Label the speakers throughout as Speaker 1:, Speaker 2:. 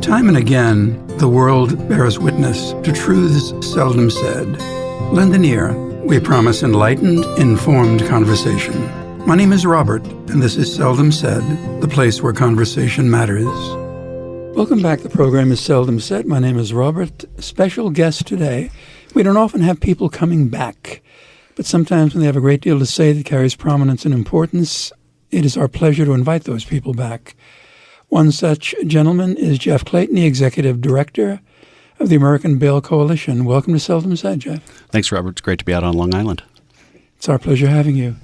Speaker 1: Time and again, the world bears witness to truths seldom said. Lend an ear. We promise enlightened, informed conversation. My name is Robert, and this is Seldom Said, the place where conversation matters. Welcome back. The program is Seldom Said. My name is Robert. Special guest today. We don't often have people coming back, but sometimes when they have a great deal to say that carries prominence and importance, it is our pleasure to invite those people back. One such gentleman is Jeff Clayton, the Executive Director of the American Bail Coalition. Welcome to Seldom Said, Jeff.
Speaker 2: Thanks, Robert. It's great to be out on Long Island.
Speaker 1: It's our pleasure having you.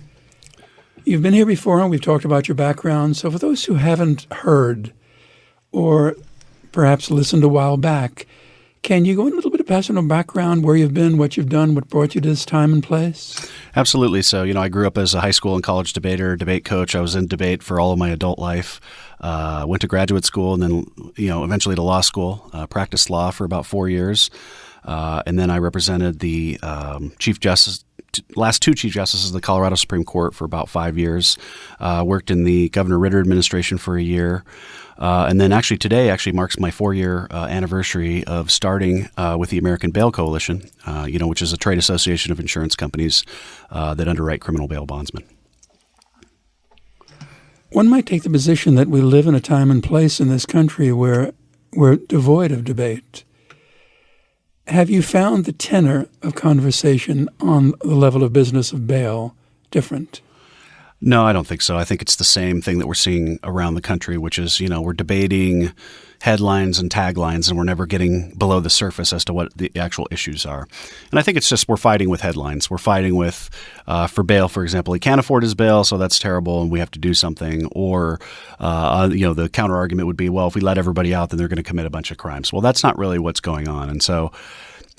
Speaker 1: You've been here before, and we've talked about your background. So for those who haven't heard or perhaps listened a while back, can you go in a little bit of personal background, where you've been, what you've done, what brought you to this time and place?
Speaker 2: Absolutely. So, I grew up as a high school and college debater, debate coach. I was in debate for all of my adult life. Went to graduate school and then, eventually to law school. Practiced law for about 4 years. And then I represented the last two Chief Justices of the Colorado Supreme Court for about 5 years. Worked in the Governor Ritter administration for a year. And then today marks my 4-year anniversary of starting with the American Bail Coalition, which is a trade association of insurance companies that underwrite criminal bail bondsmen.
Speaker 1: One might take the position that we live in a time and place in this country where we're devoid of debate. Have you found the tenor of conversation on the level of business of bail different?
Speaker 2: No, I don't think so. I think it's the same thing that we're seeing around the country, which is, we're debating headlines and taglines, and we're never getting below the surface as to what the actual issues are. And I think it's just we're fighting with headlines. We're fighting with, for bail, for example, he can't afford his bail, so that's terrible, and we have to do something. Or, the counter argument would be, well, if we let everybody out, then they're going to commit a bunch of crimes. Well, that's not really what's going on. And so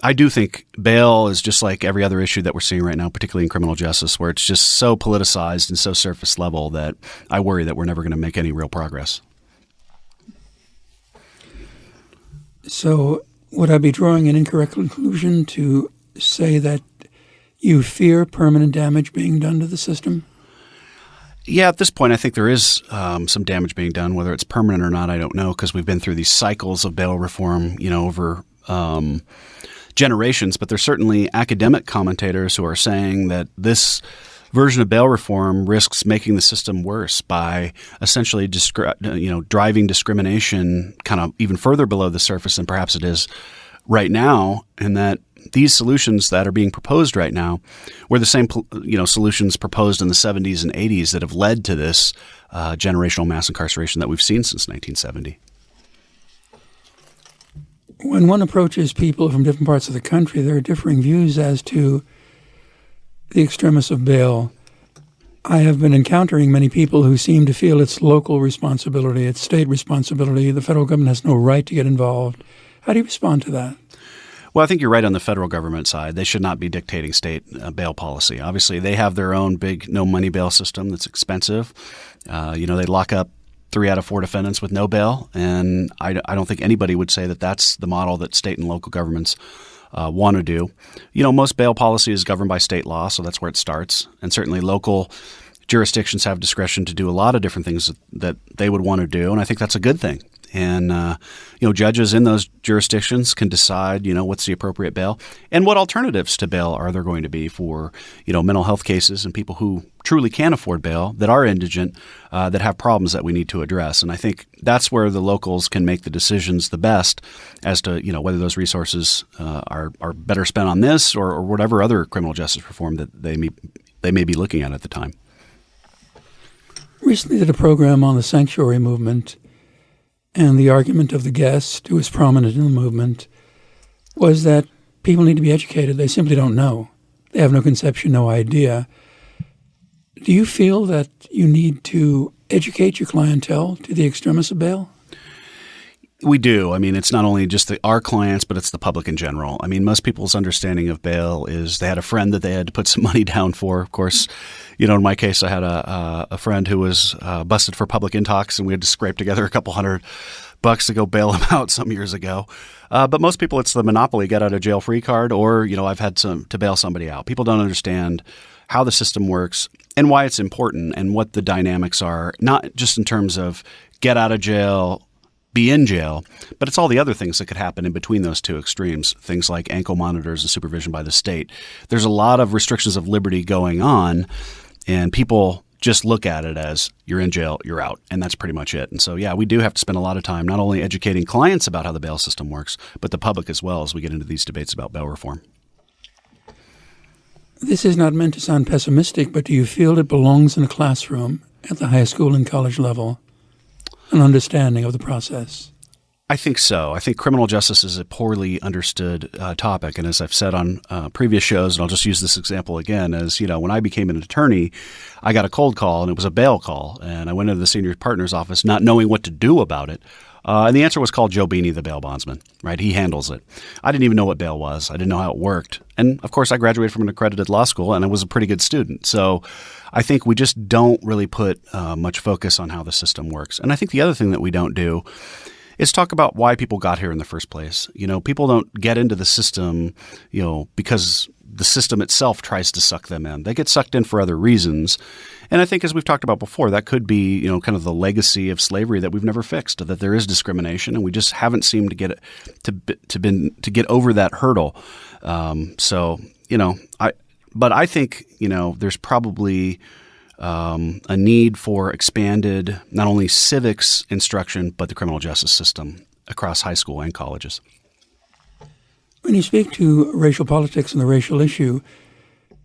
Speaker 2: I do think bail is just like every other issue that we're seeing right now, particularly in criminal justice, where it's just so politicized and so surface level that I worry that we're never going to make any real progress.
Speaker 1: So would I be drawing an incorrect conclusion to say that you fear permanent damage being done to the system?
Speaker 2: Yeah, at this point, I think there is some damage being done. Whether it's permanent or not, I don't know, because we've been through these cycles of bail reform, over generations. But there's certainly academic commentators who are saying that this version of bail reform risks making the system worse by essentially driving discrimination kind of even further below the surface than perhaps it is right now, and that these solutions that are being proposed right now were the same solutions proposed in the 70s and 80s that have led to this generational mass incarceration that we've seen since 1970.
Speaker 1: When one approaches people from different parts of the country, there are differing views as to the extremis of bail. I have been encountering many people who seem to feel it's local responsibility, it's state responsibility. The federal government has no right to get involved. How do you respond to that?
Speaker 2: Well, I think you're right on the federal government side. They should not be dictating state bail policy. Obviously, they have their own big no-money bail system that's expensive. They lock up 3 out of 4 defendants with no bail, and I don't think anybody would say that that's the model that state and local governments want to do. Most bail policy is governed by state law, so that's where it starts. And certainly local jurisdictions have discretion to do a lot of different things that they would want to do, and I think that's a good thing. And, judges in those jurisdictions can decide, what's the appropriate bail and what alternatives to bail are there going to be for, mental health cases and people who truly can't afford bail, that are indigent, that have problems that we need to address. And I think that's where the locals can make the decisions the best as to, whether those resources are better spent on this or whatever other criminal justice reform that they may be looking at the time.
Speaker 1: Recently did a program on the sanctuary movement, and the argument of the guest, who was prominent in the movement, was that people need to be educated. They simply don't know. They have no conception, no idea. Do you feel that you need to educate your clientele to the extremis of bail?
Speaker 2: We do. I mean, it's not only just our clients, but it's the public in general. I mean, most people's understanding of bail is they had a friend that they had to put some money down for. Of course, in my case, I had a friend who was busted for public intox, and we had to scrape together a couple $100 to go bail him out some years ago. But most people, it's the monopoly get out of jail free card, or, I've had to bail somebody out. People don't understand how the system works and why it's important and what the dynamics are, not just in terms of get out of jail, be in jail, but it's all the other things that could happen in between those two extremes, things like ankle monitors and supervision by the state. There's a lot of restrictions of liberty going on, and people just look at it as you're in jail, you're out, and that's pretty much it. And so, yeah, we do have to spend a lot of time not only educating clients about how the bail system works, but the public as well as we get into these debates about bail reform.
Speaker 1: This is not meant to sound pessimistic, but do you feel it belongs in a classroom at the high school and college level? An understanding of the process?
Speaker 2: I think so. I think criminal justice is a poorly understood topic. And as I've said on previous shows, and I'll just use this example again, as when I became an attorney, I got a cold call and it was a bail call. And I went into the senior partner's office not knowing what to do about it. And the answer was call Joe Beanie, the bail bondsman, right? He handles it. I didn't even know what bail was. I didn't know how it worked. And of course, I graduated from an accredited law school and I was a pretty good student. So I think we just don't really put much focus on how the system works. And I think the other thing that we don't do is talk about why people got here in the first place. People don't get into the system, because the system itself tries to suck them in. They get sucked in for other reasons. And I think, as we've talked about before, that could be, kind of the legacy of slavery that we've never fixed, that there is discrimination, and we just haven't seemed to get to get over that hurdle. But I think, there's probably a need for expanded, not only civics instruction, but the criminal justice system across high school and colleges.
Speaker 1: When you speak to racial politics and the racial issue,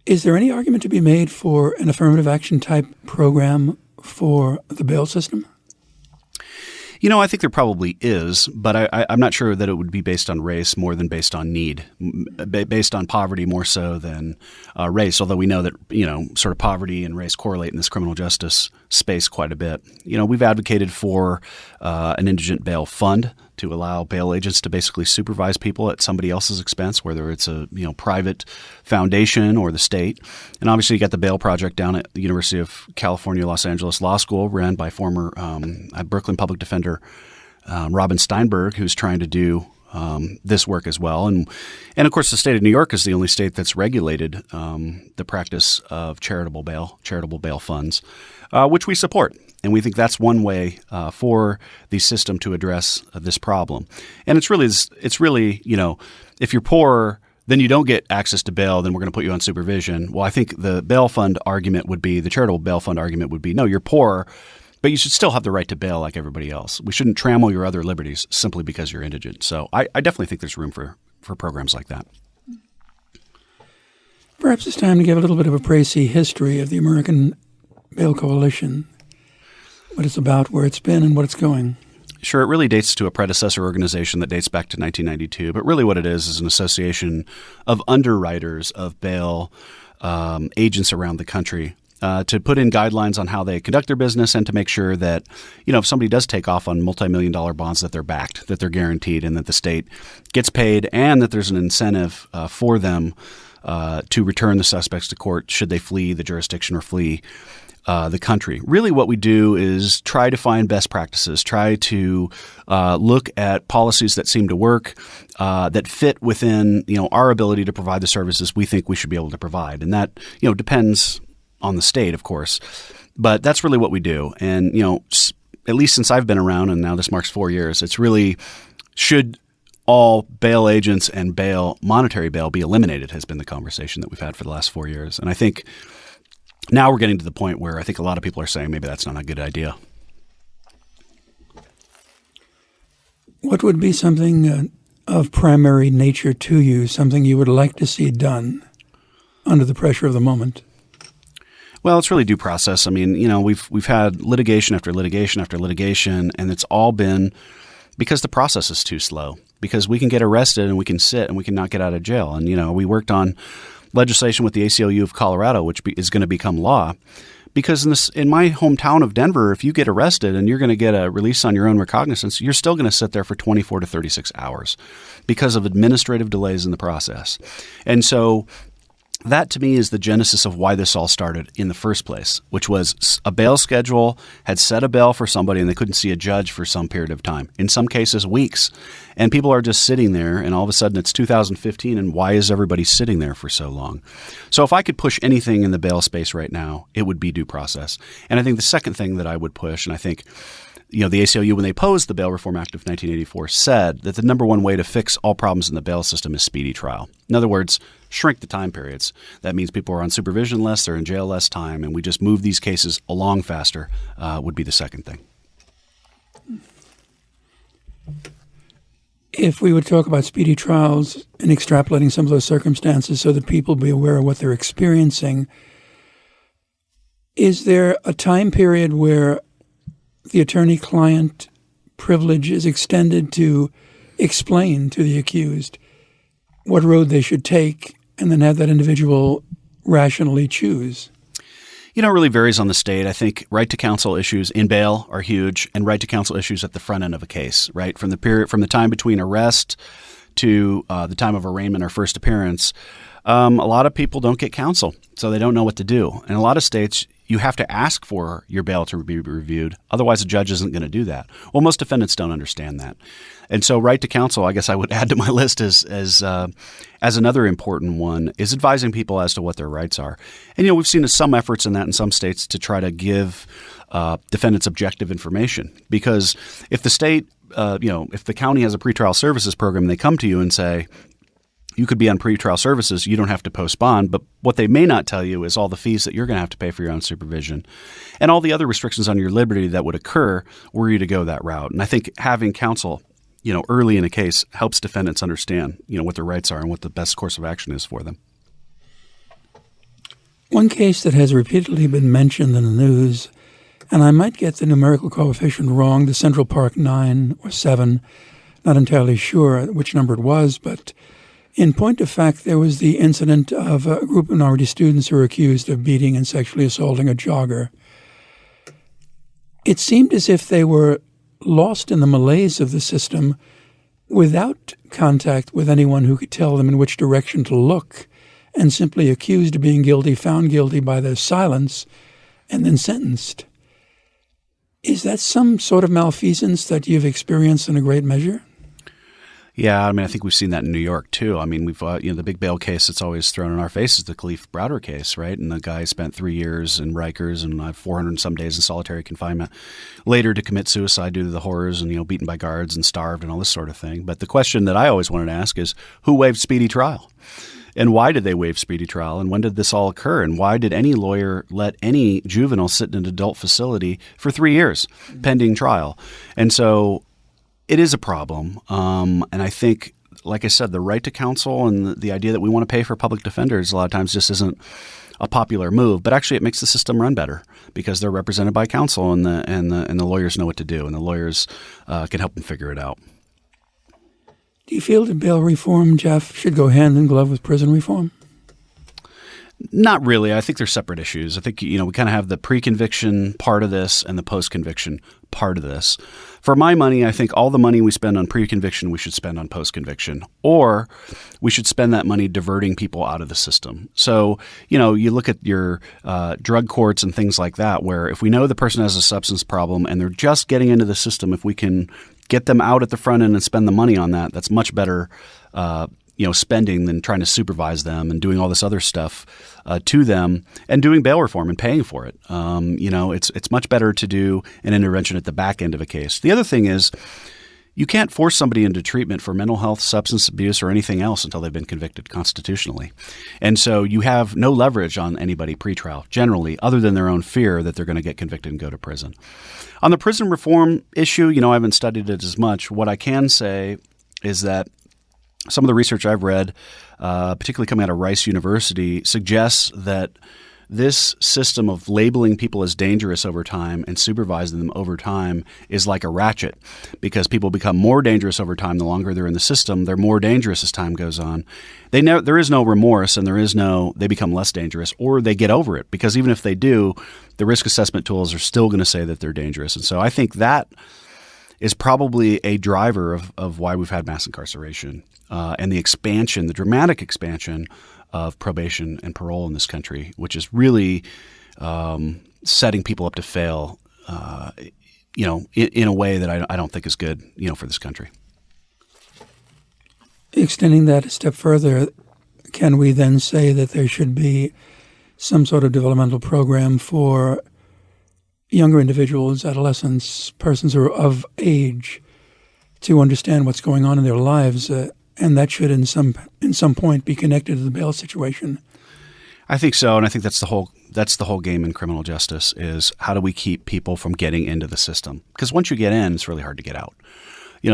Speaker 1: is there any argument to be made for an affirmative action type program for the bail system?
Speaker 2: I think there probably is, but I'm not sure that it would be based on race more than based on need, based on poverty more so than race, although we know that, sort of poverty and race correlate in this criminal justice space quite a bit. We've advocated for an indigent bail fund to allow bail agents to basically supervise people at somebody else's expense, whether it's a private foundation or the state. And obviously you got the Bail Project down at the University of California, Los Angeles Law School, ran by former Brooklyn public defender Robin Steinberg, who's trying to do this work as well. And of course, the state of New York is the only state that's regulated the practice of charitable bail funds, which we support. And we think that's one way for the system to address this problem. And it's really, if you're poor, then you don't get access to bail, then we're going to put you on supervision. Well, I think the bail fund argument would be, the charitable bail fund argument would be, no, you're poor, but you should still have the right to bail like everybody else. We shouldn't trammel your other liberties simply because you're indigent. So I definitely think there's room for programs like that.
Speaker 1: Perhaps it's time to give a little bit of a précis history of the American Bail Coalition, what it's about, where it's been, and what it's going.
Speaker 2: Sure. It really dates to a predecessor organization that dates back to 1992. But really what it is an association of underwriters of bail agents around the country to put in guidelines on how they conduct their business and to make sure that, if somebody does take off on multi-million-dollar bonds, that they're backed, that they're guaranteed, and that the state gets paid, and that there's an incentive for them to return the suspects to court should they flee the jurisdiction or flee the country. Really what we do is try to find best practices, try to look at policies that seem to work, that fit within, our ability to provide the services we think we should be able to provide. And that, depends on the state, of course. But that's really what we do. And, at least since I've been around, and now this marks 4 years, it's really, should all bail agents and monetary bail be eliminated has been the conversation that we've had for the last 4 years. And I think now we're getting to the point where I think a lot of people are saying maybe that's not a good idea.
Speaker 1: What would be something of primary nature to you, something you would like to see done under the pressure of the moment?
Speaker 2: Well, it's really due process. I mean, we've had litigation after litigation after litigation, and it's all been because the process is too slow, because we can get arrested and we can sit and we can not get out of jail. And, we worked on legislation with the ACLU of Colorado, which is going to become law, because in my hometown of Denver, if you get arrested and you're going to get a release on your own recognizance, you're still going to sit there for 24 to 36 hours because of administrative delays in the process. And so that to me is the genesis of why this all started in the first place, which was a bail schedule had set a bail for somebody and they couldn't see a judge for some period of time, in some cases weeks. And people are just sitting there, and all of a sudden it's 2015, and why is everybody sitting there for so long? So if I could push anything in the bail space right now, it would be due process. And I think the second thing that I would push, and I think The ACLU, when they posed the Bail Reform Act of 1984, said that the number one way to fix all problems in the bail system is speedy trial. In other words, shrink the time periods. That means people are on supervision less, they're in jail less time, and we just move these cases along faster would be the second thing.
Speaker 1: If we would talk about speedy trials and extrapolating some of those circumstances so that people be aware of what they're experiencing, is there a time period where the attorney-client privilege is extended to explain to the accused what road they should take and then have that individual rationally choose?
Speaker 2: It really varies on the state. I think right to counsel issues in bail are huge, and right to counsel issues at the front end of a case, right? From the time between arrest to the time of arraignment or first appearance, a lot of people don't get counsel, so they don't know what to do. In a lot of states, you have to ask for your bail to be reviewed. Otherwise, a judge isn't going to do that. Well, most defendants don't understand that. And so right to counsel, I guess I would add to my list as another important one, is advising people as to what their rights are. And, we've seen some efforts in that in some states to try to give defendants objective information. Because if the state, if the county has a pretrial services program and they come to you and say, you could be on pretrial services, you don't have to post bond, but what they may not tell you is all the fees that you're going to have to pay for your own supervision and all the other restrictions on your liberty that would occur were you to go that route. And I think having counsel, early in a case helps defendants understand, what their rights are and what the best course of action is for them.
Speaker 1: One case that has repeatedly been mentioned in the news, and I might get the numerical coefficient wrong, the Central Park 9 or 7, not entirely sure which number it was, but in point of fact, there was the incident of a group of minority students who were accused of beating and sexually assaulting a jogger. It seemed as if they were lost in the malaise of the system without contact with anyone who could tell them in which direction to look, and simply accused of being guilty, found guilty by their silence, and then sentenced. Is that some sort of malfeasance that you've experienced in a great measure?
Speaker 2: Yeah, I think we've seen that in New York too. We've the big bail case that's always thrown in our face is the Khalif Browder case, right? And the guy spent 3 years in Rikers and 400 and some days in solitary confinement, later to commit suicide due to the horrors and beaten by guards and starved and all this sort of thing. But the question that I always wanted to ask is, who waived speedy trial? And why did they waive speedy trial? And when did this all occur? And why did any lawyer let any juvenile sit in an adult facility for 3 years pending trial? And so it is a problem. And I think, like I said, the right to counsel and the idea that we want to pay for public defenders a lot of times just isn't a popular move. But actually, it makes the system run better because they're represented by counsel and the lawyers know what to do, and the lawyers can help them figure it out.
Speaker 1: Do you feel that bail reform, Jeff, should go hand in glove with prison reform?
Speaker 2: Not really. I think they're separate issues. I think, we kind of have the pre-conviction part of this and the post-conviction part of this. For my money, I think all the money we spend on pre-conviction, we should spend on post-conviction, or we should spend that money diverting people out of the system. So, you look at your drug courts and things like that, where if we know the person has a substance problem and they're just getting into the system, if we can get them out at the front end and spend the money on that, that's much better spending than trying to supervise them and doing all this other stuff to them and doing bail reform and paying for it. It's much better to do an intervention at the back end of a case. The other thing is you can't force somebody into treatment for mental health, substance abuse, or anything else until they've been convicted constitutionally. And so you have no leverage on anybody pretrial, generally, other than their own fear that they're going to get convicted and go to prison. On the prison reform issue, I haven't studied it as much. What I can say is that some of the research I've read, particularly coming out of Rice University, suggests that this system of labeling people as dangerous over time and supervising them over time is like a ratchet, because people become more dangerous over time the longer they're in the system. They're more dangerous as time goes on. There is no remorse, and they become less dangerous, or they get over it, because even if they do, the risk assessment tools are still going to say that they're dangerous. And so I think that is probably a driver of why we've had mass incarceration and the dramatic expansion of probation and parole in this country, which is really setting people up to fail, in a way that I don't think is good, for this country.
Speaker 1: Extending that a step further, can we then say that there should be some sort of developmental program for younger individuals, adolescents, persons who are of age to understand what's going on in their lives, and that should in some point be connected to the bail situation.
Speaker 2: I think so, and I think that's the whole game in criminal justice is how do we keep people from getting into the system? Because once you get in, it's really hard to get out.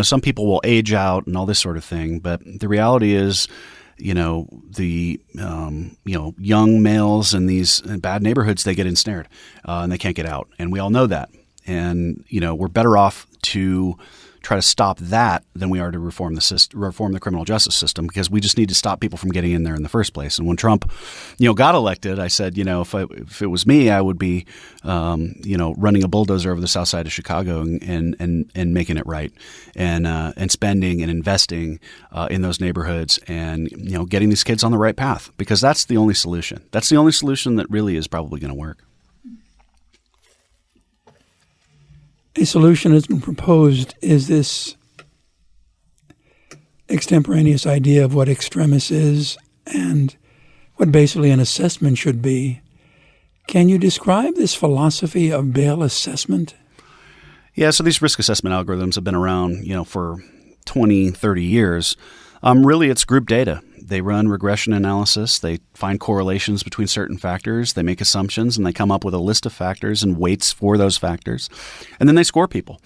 Speaker 2: Some people will age out and all this sort of thing, but the reality is, the young males in these bad neighborhoods, they get ensnared and they can't get out, and we all know that. And we're better off to try to stop that than we are to reform the criminal justice system, because we just need to stop people from getting in there in the first place. And when Trump, got elected, I said, if it was me, I would be, running a bulldozer over the south side of Chicago and making it right, and spending and investing in those neighborhoods, and getting these kids on the right path, because that's the only solution. That's the only solution that really is probably going to work.
Speaker 1: A solution has been proposed is this extemporaneous idea of what extremis is and what basically an assessment should be. Can you describe this philosophy of bail assessment?
Speaker 2: Yeah, so these risk assessment algorithms have been around, for 20, 30 years. Really, it's group data. They run regression analysis. They find correlations between certain factors. They make assumptions, and they come up with a list of factors and weights for those factors. And then they score people.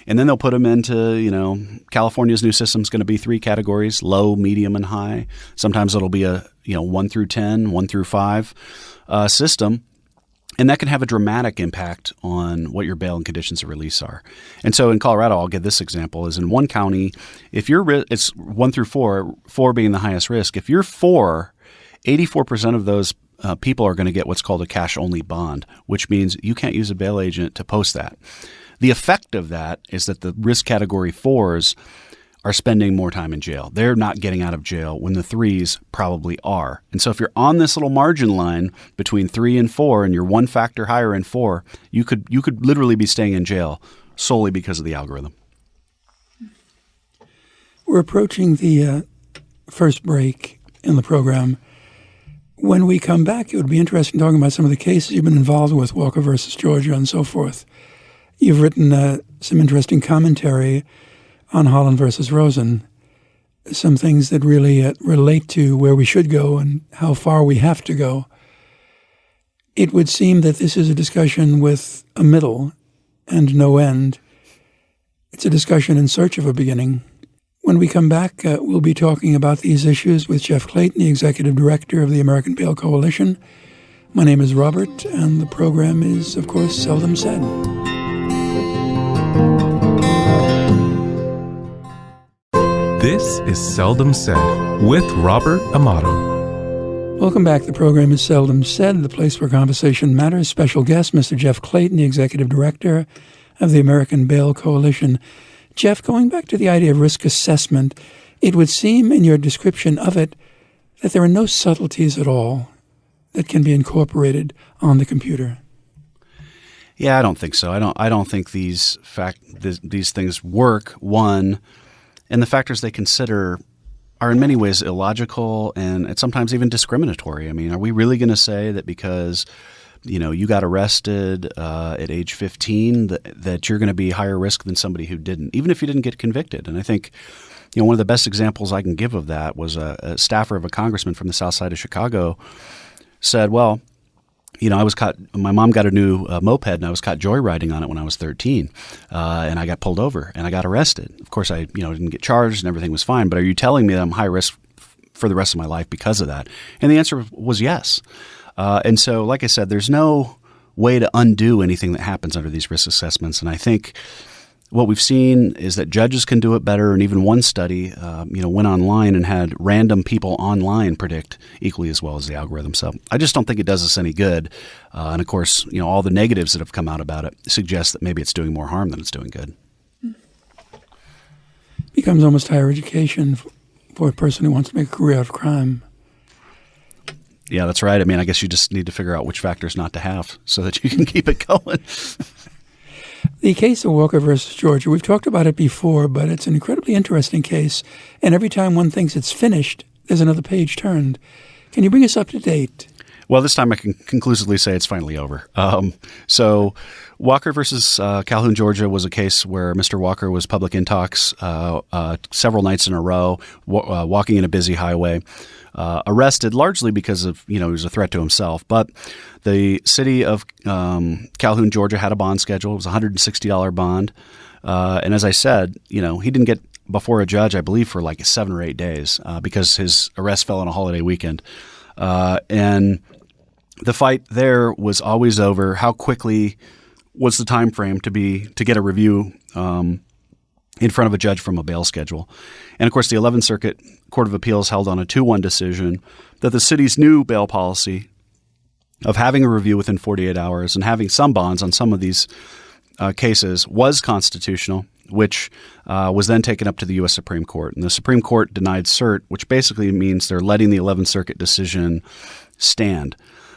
Speaker 2: And then they'll put them into, California's new system is going to be 3 categories: low, medium, and high. Sometimes it'll be a 1 through 10, 1 through 5 system. And that can have a dramatic impact on what your bail and conditions of release are. And so in Colorado, I'll give this example, is in one county, if it's 1 through 4, 4 being the highest risk. If you're 4, 84% of those people are going to get what's called a cash-only bond, which means you can't use a bail agent to post that. The effect of that is that the risk category 4s are spending more time in jail. They're not getting out of jail when the 3s probably are. And so if you're on this little margin line between 3 and 4 and you're 1 factor higher in 4, you could literally be staying in jail solely because of the algorithm.
Speaker 1: We're approaching the first break in the program. When we come back, it would be interesting talking about some of the cases you've been involved with, Walker versus Georgia and so forth. You've written some interesting commentary on Holland versus Rosen, some things that really relate to where we should go and how far we have to go. It would seem that this is a discussion with a middle and no end. It's a discussion in search of a beginning. When we come back, we'll be talking about these issues with Jeff Clayton, the Executive Director of the American Bail Coalition. My name is Robert, and the program is, of course, Seldom Said.
Speaker 3: This is Seldom Said with Robert Amato.
Speaker 1: Welcome back. The program is Seldom Said, the place where conversation matters. Special guest, Mr. Jeff Clayton, the Executive Director of the American Bail Coalition. Jeff, going back to the idea of risk assessment, it would seem in your description of it that there are no subtleties at all that can be incorporated on the computer.
Speaker 2: Yeah, I don't think so. I don't think these things work. One, and the factors they consider are in many ways illogical and it's sometimes even discriminatory. I mean, are we really going to say that because you got arrested at age 15 that you're going to be higher risk than somebody who didn't, even if you didn't get convicted? And I think one of the best examples I can give of that was a staffer of a congressman from the south side of Chicago said, well, I was caught. My mom got a new moped, and I was caught joyriding on it when I was 13, and I got pulled over and I got arrested. Of course, I didn't get charged and everything was fine. But are you telling me that I'm high risk for the rest of my life because of that? And the answer was yes. And so, like I said, there's no way to undo anything that happens under these risk assessments. And I think what we've seen is that judges can do it better. And even one study, went online and had random people online predict equally as well as the algorithm. So I just don't think it does us any good. And of course, all the negatives that have come out about it suggest that maybe it's doing more harm than it's doing good.
Speaker 1: Becomes almost higher education for a person who wants to make a career out of crime.
Speaker 2: Yeah, that's right. I mean, I guess you just need to figure out which factors not to have so that you can keep it going.
Speaker 1: The case of Walker versus Georgia, we've talked about it before, but it's an incredibly interesting case. And every time one thinks it's finished, there's another page turned. Can you bring us up to date?
Speaker 2: Well, this time I can conclusively say it's finally over. So Walker versus Calhoun, Georgia was a case where Mr. Walker was public intox several nights in a row, walking in a busy highway, arrested largely because of, he was a threat to himself. But the city of Calhoun, Georgia had a bond schedule. It was a $160 bond. And as I said, he didn't get before a judge, I believe, for like 7 or 8 days because his arrest fell on a holiday weekend. And the fight there was always over how quickly was the time frame to get a review in front of a judge from a bail schedule. And of course, the 11th Circuit Court of Appeals held on a 2-1 decision that the city's new bail policy of having a review within 48 hours and having some bonds on some of these cases was constitutional, which was then taken up to the U.S. Supreme Court. And the Supreme Court denied cert, which basically means they're letting the 11th Circuit decision stand.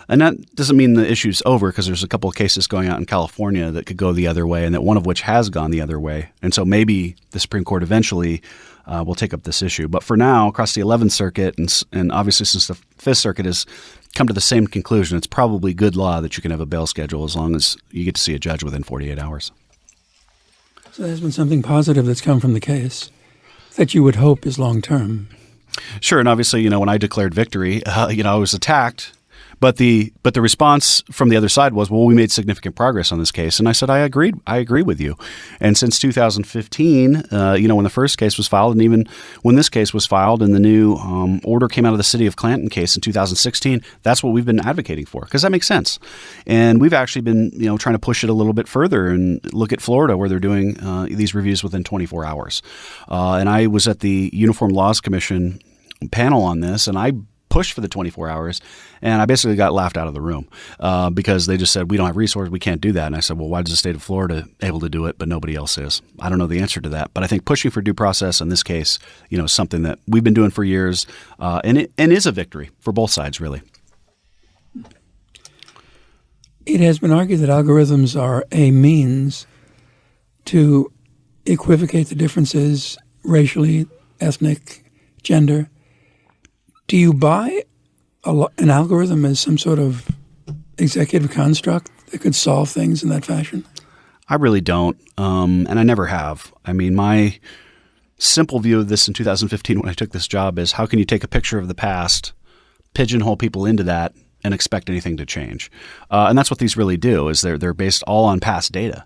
Speaker 2: And that doesn't mean the issue's over, because there's a couple of cases going out in California that could go the other way, and that one of which has gone the other way. And so maybe the Supreme Court eventually will take up this issue. But for now, across the 11th Circuit, and obviously since the 5th Circuit has come to the same conclusion, it's probably good law that you can have a bail schedule as long as you get to see a judge within 48 hours.
Speaker 1: So there's been something positive that's come from the case that you would hope is long-term.
Speaker 2: Sure, and obviously, when I declared victory, I was attacked. But the response from the other side was, well, we made significant progress on this case. And I said, I agree with you. And since 2015, when the first case was filed, and even when this case was filed and the new order came out of the city of Clanton case in 2016, that's what we've been advocating for, because that makes sense. And we've actually been, trying to push it a little bit further and look at Florida, where they're doing these reviews within 24 hours. And I was at the Uniform Laws Commission panel on this, and I pushed for the 24 hours, and I basically got laughed out of the room because they just said, we don't have resources, we can't do that. And I said, well, why is the state of Florida able to do it, but nobody else is? I don't know the answer to that, but I think pushing for due process in this case, is something that we've been doing for years, and is a victory for both sides, really.
Speaker 1: It has been argued that algorithms are a means to equivocate the differences racially, ethnic, gender. Do you buy an algorithm as some sort of executive construct that could solve things in that fashion?
Speaker 2: I really don't, and I never have. I mean, my simple view of this in 2015 when I took this job is, how can you take a picture of the past, pigeonhole people into that, and expect anything to change? And that's what these really do, is they're based all on past data,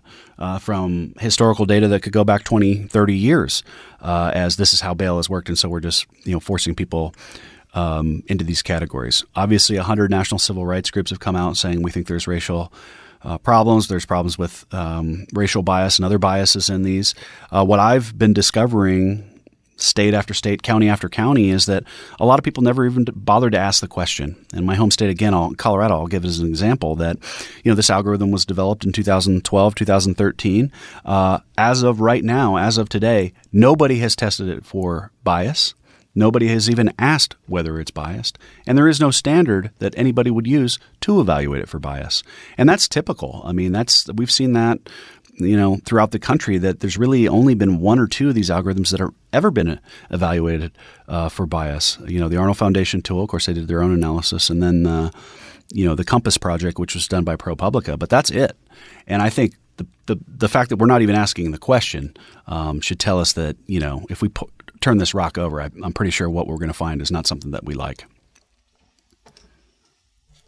Speaker 2: from historical data that could go back 20, 30 years, as this is how bail has worked, and so we're just forcing people into these categories. Obviously, 100 national civil rights groups have come out saying we think there's racial problems. There's problems with racial bias and other biases in these. What I've been discovering state after state, county after county, is that a lot of people never even bothered to ask the question. In my home state, again, Colorado, I'll give it as an example that, this algorithm was developed in 2012, 2013. As of right now, as of today, nobody has tested it for bias. Nobody has even asked whether it's biased, and there is no standard that anybody would use to evaluate it for bias. And that's typical. I mean, we've seen that, throughout the country, that there's really only been 1 or 2 of these algorithms that have ever been evaluated for bias. The Arnold Foundation tool, of course, they did their own analysis, and then the Compass Project, which was done by ProPublica, but that's it. And I think the fact that we're not even asking the question should tell us that, if we turn this rock over, I'm pretty sure what we're going to find is not something that we like.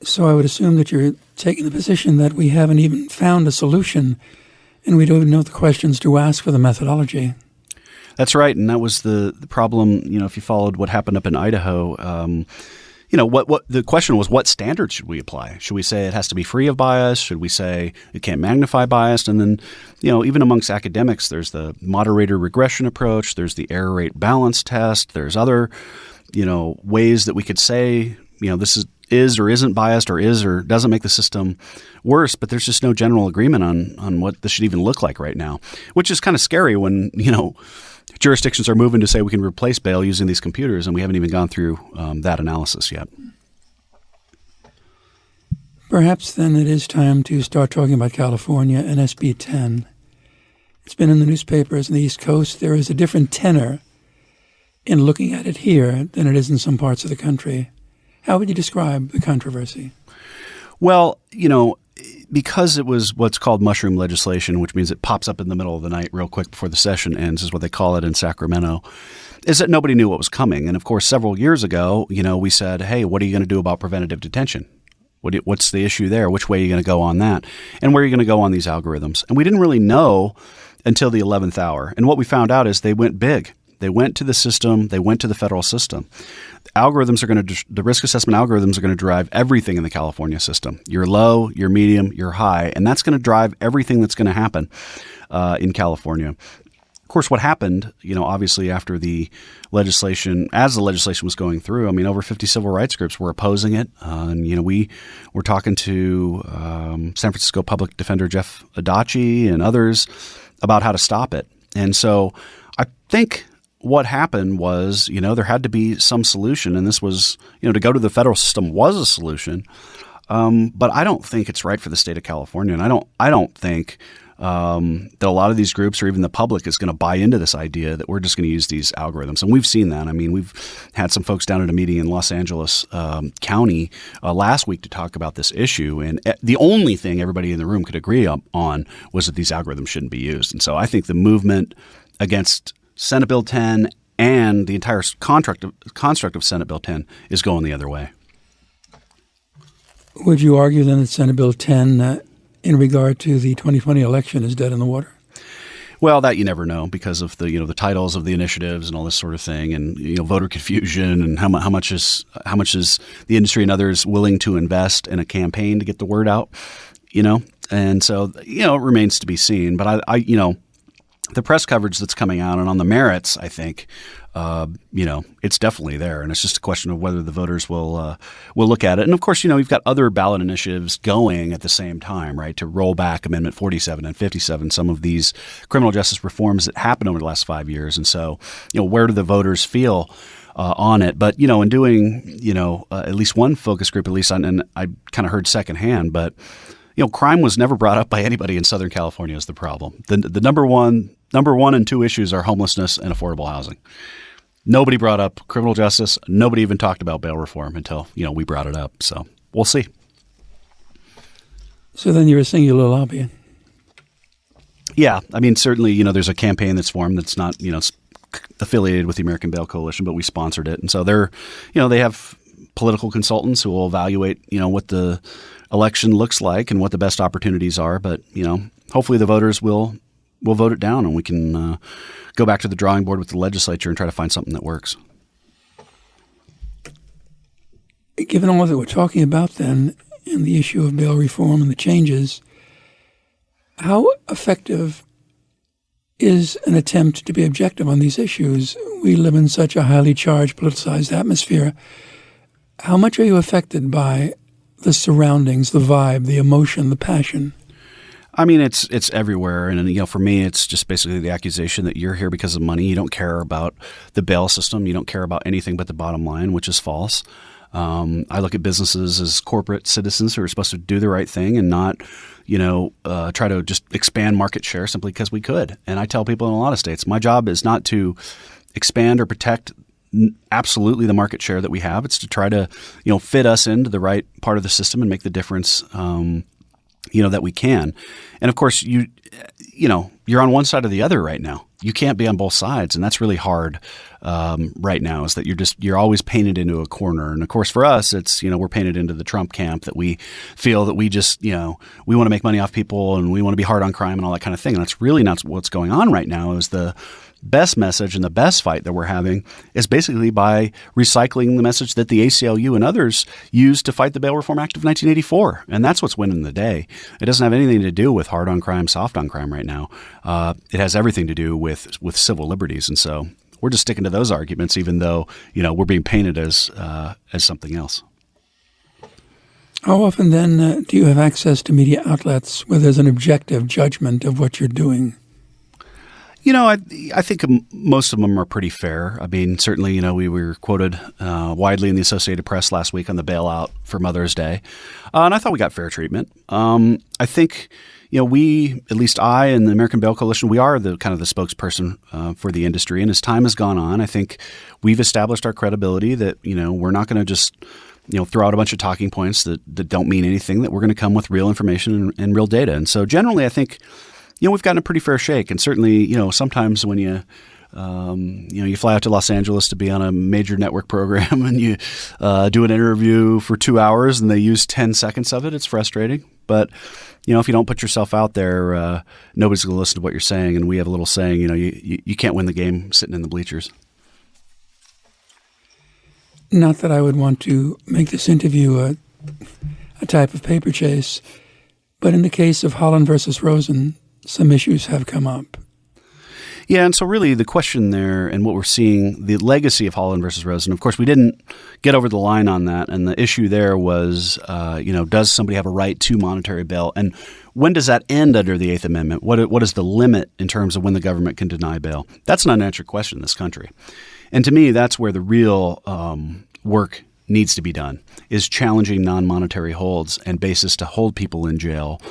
Speaker 1: So I would assume that you're taking the position that we haven't even found a solution, and we don't even know the questions to ask for the methodology.
Speaker 2: That's right, and that was the problem. If you followed what happened up in Idaho, what the question was, what standards should we apply? Should we say it has to be free of bias? Should we say it can't magnify bias? And then, even amongst academics, there's the moderator regression approach. There's the error rate balance test. There's other, ways that we could say, this is or isn't biased, or is or doesn't make the system worse. But there's just no general agreement on what this should even look like right now, which is kind of scary when, jurisdictions are moving to say we can replace bail using these computers, and we haven't even gone through that analysis yet.
Speaker 1: Perhaps then it is time to start talking about California and SB 10. It's been in the newspapers on the East Coast. There is a different tenor in looking at it here than it is in some parts of the country. How would you describe the controversy?
Speaker 2: Well, because it was what's called mushroom legislation, which means it pops up in the middle of the night real quick before the session ends, is what they call it in Sacramento, is that nobody knew what was coming. And of course, several years ago, we said, hey, what are you going to do about preventative detention? What's the issue there? Which way are you going to go on that? And where are you going to go on these algorithms? And we didn't really know until the 11th hour. And what we found out is they went big. They went to the system. They went to the federal system. The risk assessment algorithms are going to drive everything in the California system. Your low, your medium, your high, and that's going to drive everything that's going to happen in California. Of course, what happened, obviously after the legislation, as the legislation was going through, over 50 civil rights groups were opposing it. And, we were talking to San Francisco Public Defender Jeff Adachi and others about how to stop it. And so I think what happened was, there had to be some solution. And this was, to go to the federal system was a solution. But I don't think it's right for the state of California. And I don't think that a lot of these groups or even the public is going to buy into this idea that we're just going to use these algorithms. And we've seen that. We've had some folks down at a meeting in Los Angeles County last week to talk about this issue. And the only thing everybody in the room could agree on was that these algorithms shouldn't be used. And so I think the movement against Senate Bill 10 and the entire construct of Senate Bill 10 is going the other way.
Speaker 1: Would you argue then that Senate Bill 10 in regard to the 2020 election is dead in the water?
Speaker 2: Well, that you never know because of the the titles of the initiatives and all this sort of thing, and voter confusion and how much is the industry and others willing to invest in a campaign to get the word out, and so it remains to be seen. But I the press coverage that's coming out and on the merits, I think, it's definitely there. And it's just a question of whether the voters will look at it. And of course, we've got other ballot initiatives going at the same time, right, to roll back Amendment 47 and 57, some of these criminal justice reforms that happened over the last 5 years. And so, where do the voters feel on it? But, in doing, at least one focus group, at least, and I kind of heard secondhand, but crime was never brought up by anybody in Southern California as the problem. The number one and two issues are homelessness and affordable housing. Nobody brought up criminal justice. Nobody even talked about bail reform until, we brought it up. So we'll see.
Speaker 1: So then you're a singular lobbying.
Speaker 2: Yeah. Certainly, there's a campaign that's formed that's not, affiliated with the American Bail Coalition, but we sponsored it. And so they're, they have political consultants who will evaluate, what the election looks like and what the best opportunities are. But, hopefully the voters will vote it down and we can go back to the drawing board with the legislature and try to find something that works.
Speaker 1: Given all that we're talking about then and the issue of bail reform and the changes, how effective is an attempt to be objective on these issues? We live in such a highly charged, politicized atmosphere. How much are you affected by the surroundings, the vibe, the emotion, the passion?
Speaker 2: It's everywhere. And, for me, it's just basically the accusation that you're here because of money. You don't care about the bail system. You don't care about anything but the bottom line, which is false. I look at businesses as corporate citizens who are supposed to do the right thing and not, try to just expand market share simply because we could. And I tell people in a lot of states, my job is not to expand or protect absolutely the market share that we have. It's to try to, fit us into the right part of the system and make the difference, that we can. And of course, you're on one side or the other right now. You can't be on both sides. And that's really hard right now, is that you're always painted into a corner. And of course, for us, it's, we're painted into the Trump camp, that we feel that we just, we want to make money off people and we want to be hard on crime and all that kind of thing. And that's really not what's going on right now. Is the best message and the best fight that we're having is basically by recycling the message that the ACLU and others used to fight the Bail Reform Act of 1984. And that's what's winning the day. It doesn't have anything to do with hard on crime, soft on crime right now. It has everything to do with civil liberties. And so we're just sticking to those arguments, even though, we're being painted as something else.
Speaker 1: How often then do you have access to media outlets where there's an objective judgment of what you're doing?
Speaker 2: I think most of them are pretty fair. Certainly, we were quoted widely in the Associated Press last week on the bailout for Mother's Day. And I thought we got fair treatment. I think, we, at least I and the American Bail Coalition, we are the kind of the spokesperson for the industry. And as time has gone on, I think we've established our credibility that, we're not going to just throw out a bunch of talking points that don't mean anything, that we're going to come with real information and real data. And so generally, I think, we've gotten a pretty fair shake. And certainly, sometimes when you fly out to Los Angeles to be on a major network program and you do an interview for 2 hours and they use 10 seconds of it, it's frustrating. But, if you don't put yourself out there, nobody's going to listen to what you're saying. And we have a little saying, you can't win the game sitting in the bleachers.
Speaker 1: Not that I would want to make this interview a type of paper chase, but in the case of Holland versus Rosen, some issues have come up.
Speaker 2: Yeah, and so really the question there and what we're seeing, the legacy of Holland versus Rosen, of course, we didn't get over the line on that. And the issue there was, does somebody have a right to monetary bail? And when does that end under the Eighth Amendment? What is the limit in terms of when the government can deny bail? That's an unanswered question in this country. And to me, that's where the real work needs to be done, is challenging non-monetary holds and basis to hold people in jail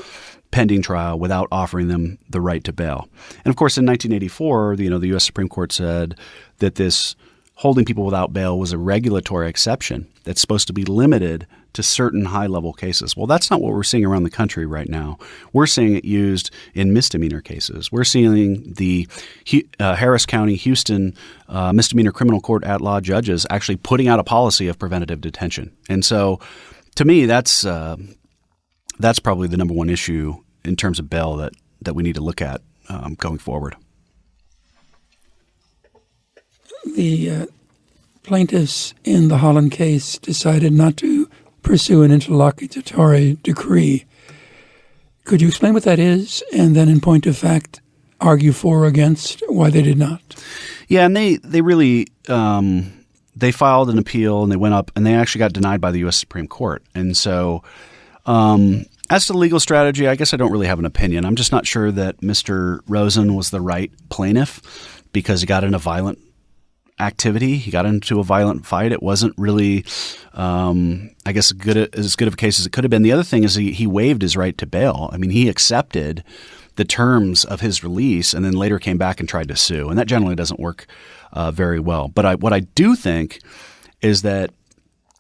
Speaker 2: pending trial without offering them the right to bail. And of course, in 1984, the U.S. Supreme Court said that this holding people without bail was a regulatory exception that's supposed to be limited to certain high-level cases. Well, that's not what we're seeing around the country right now. We're seeing it used in misdemeanor cases. We're seeing the Harris County, Houston misdemeanor criminal court at-law judges actually putting out a policy of preventative detention. And so, to me, that's probably the number one issue in terms of bail that we need to look at going forward.
Speaker 1: The plaintiffs in the Holland case decided not to pursue an interlocutory decree. Could you explain what that is, and then in point of fact, argue for or against why they did not?
Speaker 2: Yeah, and they really they filed an appeal, and they went up, and they actually got denied by the U.S. Supreme Court. And so as to the legal strategy, I guess I don't really have an opinion. I'm just not sure that Mr. Rosen was the right plaintiff because he got in a violent activity. He got into a violent fight. It wasn't really, I guess, as good of a case as it could have been. The other thing is he waived his right to bail. I mean, he accepted the terms of his release and then later came back and tried to sue. And that generally doesn't work very well. But what I do think is that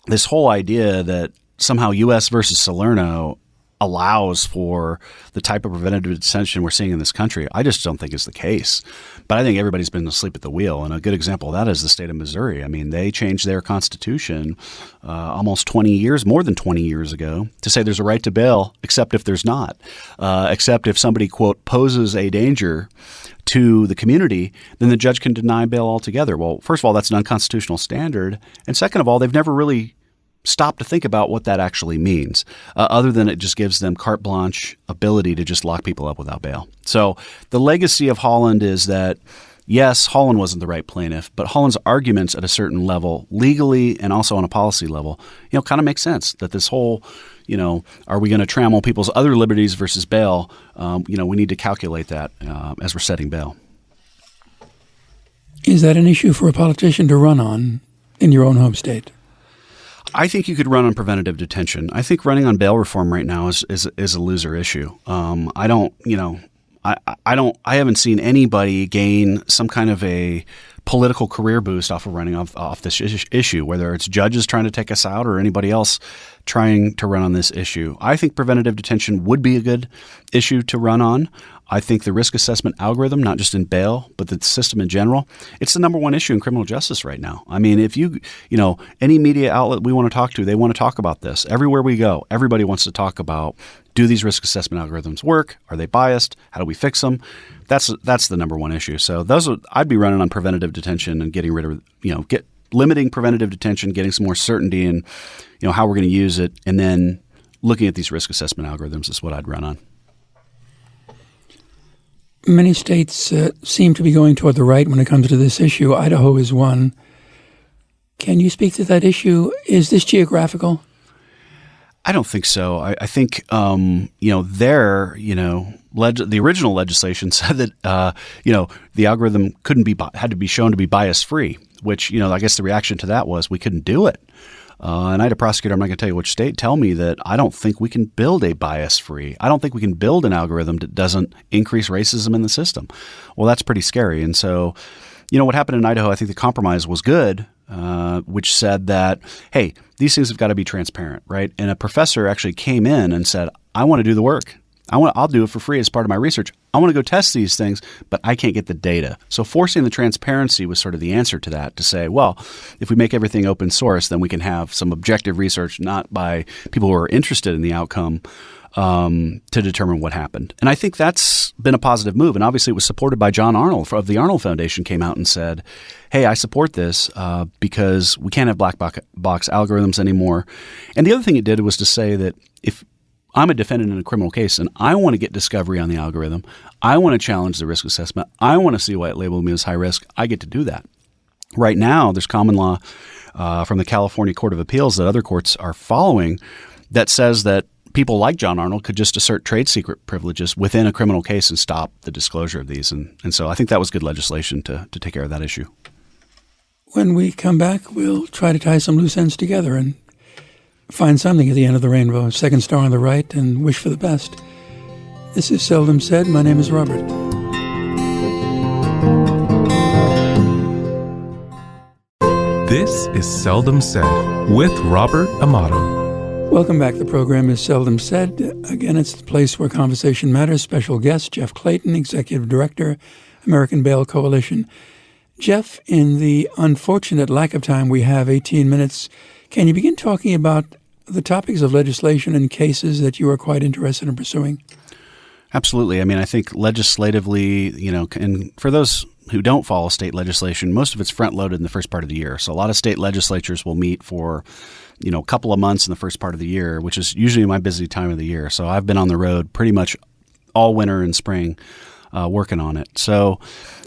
Speaker 2: this whole idea that somehow U.S. versus Salerno allows for the type of preventative detention we're seeing in this country, I just don't think is the case. But I think everybody's been asleep at the wheel. And a good example of that is the state of Missouri. I mean, they changed their constitution almost 20 years, more than 20 years ago, to say there's a right to bail, except if there's not, except if somebody, quote, poses a danger to the community, then the judge can deny bail altogether. Well, first of all, that's an unconstitutional standard. And second of all, they've never really stop to think about what that actually means, other than it just gives them carte blanche ability to just lock people up without bail. So the legacy of Holland is that, yes, Holland wasn't the right plaintiff, but Holland's arguments at a certain level, legally and also on a policy level, kind of make sense. That this whole, are we going to trammel people's other liberties versus bail? We need to calculate that as we're setting bail.
Speaker 1: Is that an issue for a politician to run on in your own home state?
Speaker 2: I think you could run on preventative detention. I think running on bail reform right now is a loser issue. I haven't seen anybody gain some kind of a political career boost off of running off this issue, whether it's judges trying to take us out or anybody else trying to run on this issue. I think preventative detention would be a good issue to run on. I think the risk assessment algorithm, not just in bail, but the system in general, it's the number one issue in criminal justice right now. I mean, if any media outlet we want to talk to, they want to talk about this. Everywhere we go, everybody wants to talk about, do these risk assessment algorithms work? Are they biased? How do we fix them? That's the number one issue. So I'd be running on preventative detention and getting rid of, limiting preventative detention, getting some more certainty in, how we're going to use it, and then looking at these risk assessment algorithms is what I'd run on.
Speaker 1: Many states seem to be going toward the right when it comes to this issue. Idaho is one. Can you speak to that issue? Is this geographical?
Speaker 2: I don't think so. I think, the original legislation said that, the algorithm had to be shown to be bias free, which, I guess the reaction to that was we couldn't do it. And I had a prosecutor, I'm not going to tell you which state, tell me that I don't think we can build a bias-free. I don't think we can build an algorithm that doesn't increase racism in the system. Well, that's pretty scary. And so, what happened in Idaho, I think the compromise was good. which said that, hey, these things have got to be transparent, right? And a professor actually came in and said, I want to do the work. I'll do it for free as part of my research. I want to go test these things, but I can't get the data. So forcing the transparency was sort of the answer to that, to say, well, if we make everything open source, then we can have some objective research, not by people who are interested in the outcome, to determine what happened. And I think that's been a positive move. And obviously it was supported by John Arnold of the Arnold Foundation, came out and said, hey, I support this because we can't have black box algorithms anymore. And the other thing it did was to say that if I'm a defendant in a criminal case and I want to get discovery on the algorithm, I want to challenge the risk assessment, I want to see why it labeled me as high risk, I get to do that. Right now, there's common law from the California Court of Appeals that other courts are following that says that people like John Arnold could just assert trade secret privileges within a criminal case and stop the disclosure of these. And so I think that was good legislation to take care of that issue.
Speaker 1: When we come back, we'll try to tie some loose ends together and find something at the end of the rainbow, second star on the right, and wish for the best. This is Seldom Said. My name is Robert.
Speaker 3: This is Seldom Said with Robert Amato.
Speaker 1: Welcome back. The program is Seldom Said. Again, it's the place where conversation matters. Special guest, Jeff Clayton, Executive Director, American Bail Coalition. Jeff, in the unfortunate lack of time we have, 18 minutes, can you begin talking about the topics of legislation and cases that you are quite interested in pursuing?
Speaker 2: Absolutely. I mean, I think legislatively, and for those who don't follow state legislation, most of it's front-loaded in the first part of the year. So a lot of state legislatures will meet for, a couple of months in the first part of the year, which is usually my busy time of the year. So I've been on the road pretty much all winter and spring working on it. So,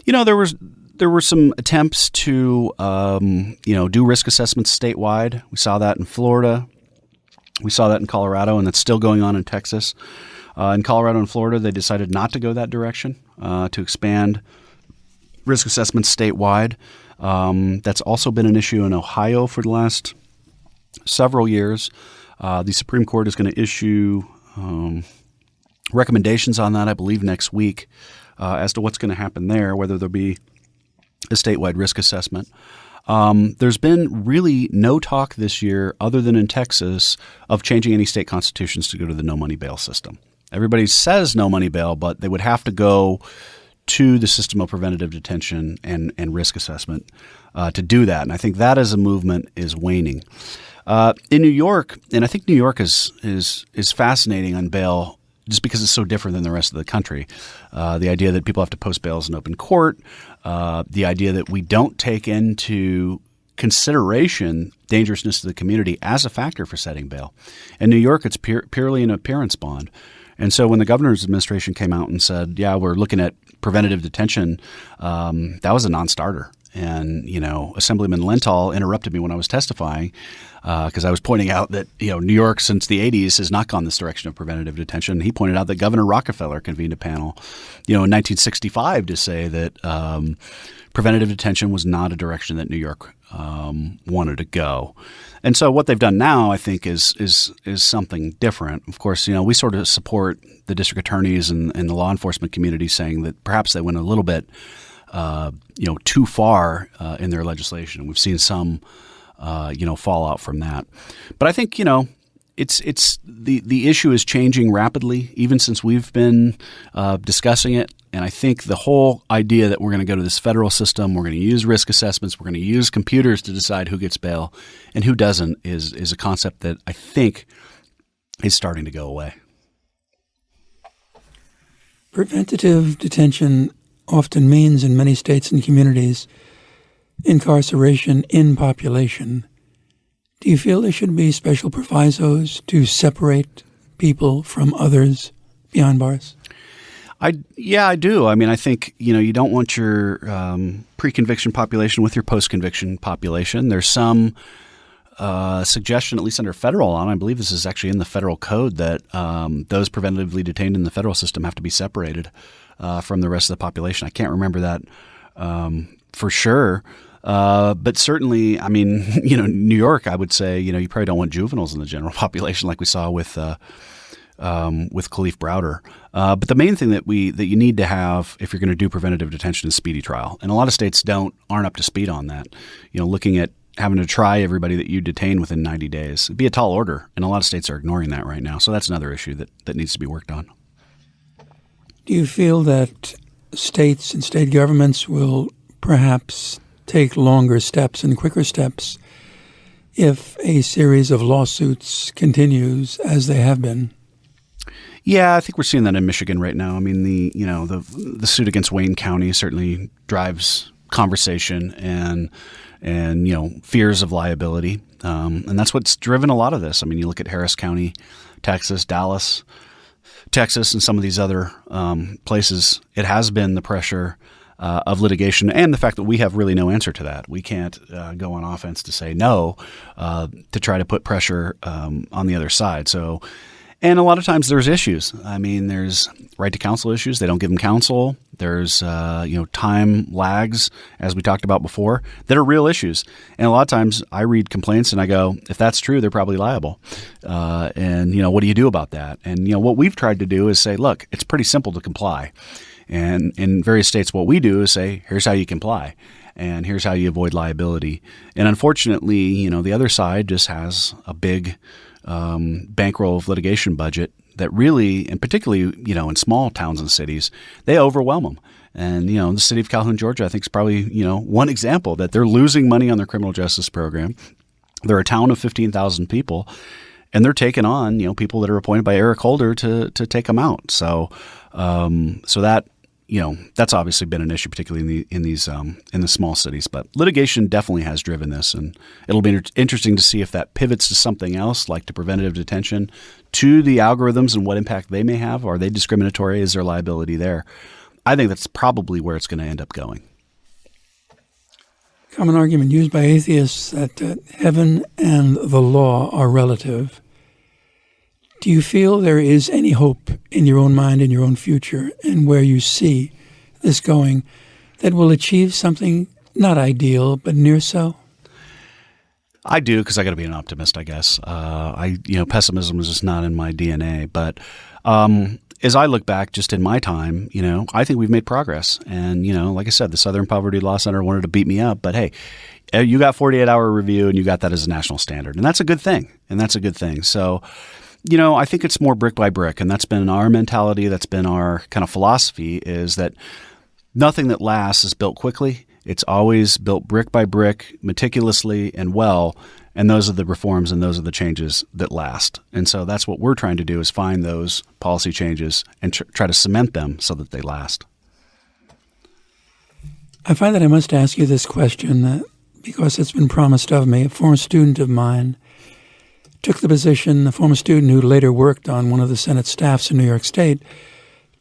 Speaker 2: there were some attempts to, do risk assessments statewide. We saw that in Florida. We saw that in Colorado, and that's still going on in Texas. In Colorado and Florida, they decided not to go that direction, to expand risk assessments statewide. That's also been an issue in Ohio for the last several years. The Supreme Court is going to issue recommendations on that, I believe, next week as to what's going to happen there, whether there'll be a statewide risk assessment. There's been really no talk this year, other than in Texas, of changing any state constitutions to go to the no money bail system. Everybody says no money bail, but they would have to go to the system of preventative detention and risk assessment to do that. And I think that as a movement is waning. In New York, and I think New York is fascinating on bail just because it's so different than the rest of the country. The idea that people have to post bails in open court, the idea that we don't take into consideration dangerousness to the community as a factor for setting bail. In New York, it's purely an appearance bond. And so when the governor's administration came out and said, yeah, we're looking at preventative detention, that was a non-starter. And, Assemblyman Lenthal interrupted me when I was testifying because I was pointing out that, New York since the 80s has not gone this direction of preventative detention. He pointed out that Governor Rockefeller convened a panel, in 1965 to say that preventative detention was not a direction that New York wanted to go. And so what they've done now, I think, is something different. Of course, we sort of support the district attorneys and the law enforcement community saying that perhaps they went a little bit too far in their legislation. We've seen some, fallout from that. But I think, it's the issue is changing rapidly, even since we've been discussing it. And I think the whole idea that we're going to go to this federal system, we're going to use risk assessments, we're going to use computers to decide who gets bail and who doesn't is a concept that I think is starting to go away.
Speaker 1: Preventative detention often means in many states and communities incarceration in population. Do you feel there should be special provisos to separate people from others behind bars?
Speaker 2: I do. I mean, I think, you don't want your pre-conviction population with your post-conviction population. There's some suggestion, at least under federal law, and I believe this is actually in the federal code, that those preventatively detained in the federal system have to be separated from the rest of the population. I can't remember that for sure. But certainly, I mean, New York, I would say, you probably don't want juveniles in the general population like we saw with Khalif Browder. But the main thing that you need to have if you're going to do preventative detention is speedy trial. And a lot of states aren't up to speed on that. Looking at having to try everybody that you detain within 90 days. It'd be a tall order, and a lot of states are ignoring that right now. So that's another issue that needs to be worked on.
Speaker 1: Do you feel that states and state governments will perhaps take longer steps and quicker steps if a series of lawsuits continues as they have been?
Speaker 2: Yeah, I think we're seeing that in Michigan right now. I mean, the suit against Wayne County certainly drives conversation and fears of liability, and that's what's driven a lot of this. I mean, you look at Harris County, Texas, Dallas, Texas, and some of these other places. It has been the pressure of litigation and the fact that we have really no answer to that. We can't go on offense to say no to try to put pressure on the other side. So. And a lot of times there's issues. I mean, there's right to counsel issues. They don't give them counsel. There's, time lags, as we talked about before, that are real issues. And a lot of times I read complaints and I go, if that's true, they're probably liable. And what do you do about that? And, what we've tried to do is say, look, it's pretty simple to comply. And in various states, what we do is say, here's how you comply. And here's how you avoid liability. And unfortunately, the other side just has a big bankroll of litigation budget that really, and particularly, in small towns and cities, they overwhelm them. And, the city of Calhoun, Georgia, I think is probably, one example that they're losing money on their criminal justice program. They're a town of 15,000 people, and they're taking on, people that are appointed by Eric Holder to take them out. So that, that's obviously been an issue, particularly in the small cities. But litigation definitely has driven this, and it'll be interesting to see if that pivots to something else, like to preventative detention, to the algorithms and what impact they may have. Are they discriminatory? Is there liability there? I think that's probably where it's going to end up going.
Speaker 1: Common argument used by atheists that heaven and the law are relative. Do you feel there is any hope in your own mind, in your own future, and where you see this going, that will achieve something not ideal, but near so?
Speaker 2: I do, because I got to be an optimist, I guess. Pessimism is just not in my DNA. But as I look back, just in my time, I think we've made progress. And like I said, the Southern Poverty Law Center wanted to beat me up, but hey, you got 48-hour review, and you got that as a national standard, and that's a good thing. So. I think it's more brick by brick, and that's been our mentality. That's been our kind of philosophy, is that nothing that lasts is built quickly. It's always built brick by brick, meticulously and well, and those are the reforms and those are the changes that last. And so that's what we're trying to do, is find those policy changes and try to cement them so that they last.
Speaker 1: I find that I must ask you this question because it's been promised of me. A former student of mine took the position, a former student who later worked on one of the Senate staffs in New York State,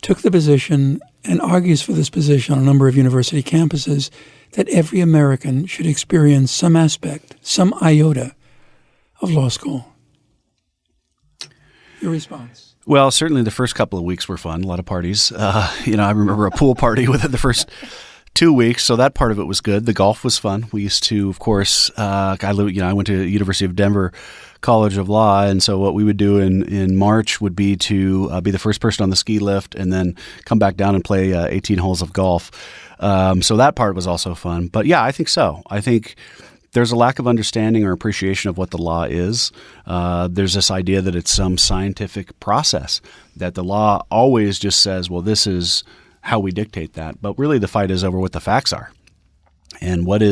Speaker 1: took the position and argues for this position on a number of university campuses, that every American should experience some aspect, some iota of law school. Your response?
Speaker 2: Well, certainly the first couple of weeks were fun, a lot of parties. I remember a pool party within the first 2 weeks, so that part of it was good. The golf was fun. We used to, of course, I went to University of Denver College of Law, and so what we would do in March would be to be the first person on the ski lift and then come back down and play 18 holes of golf. So that part was also fun. But yeah, I think so. I think there's a lack of understanding or appreciation of what the law is. There's this idea that it's some scientific process, that the law always just says, well, this is how we dictate that. But really the fight is over what the facts are. And what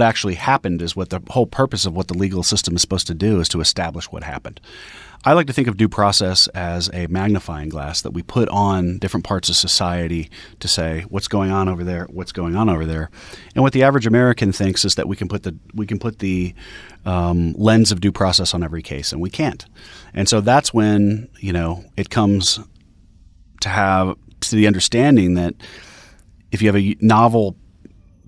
Speaker 2: actually happened is what the whole purpose of what the legal system is supposed to do, is to establish what happened. I like to think of due process as a magnifying glass that we put on different parts of society to say what's going on over there, what's going on over there. And what the average American thinks is that we can put the lens of due process on every case, and we can't. And so that's when it comes to the understanding that if you have a novel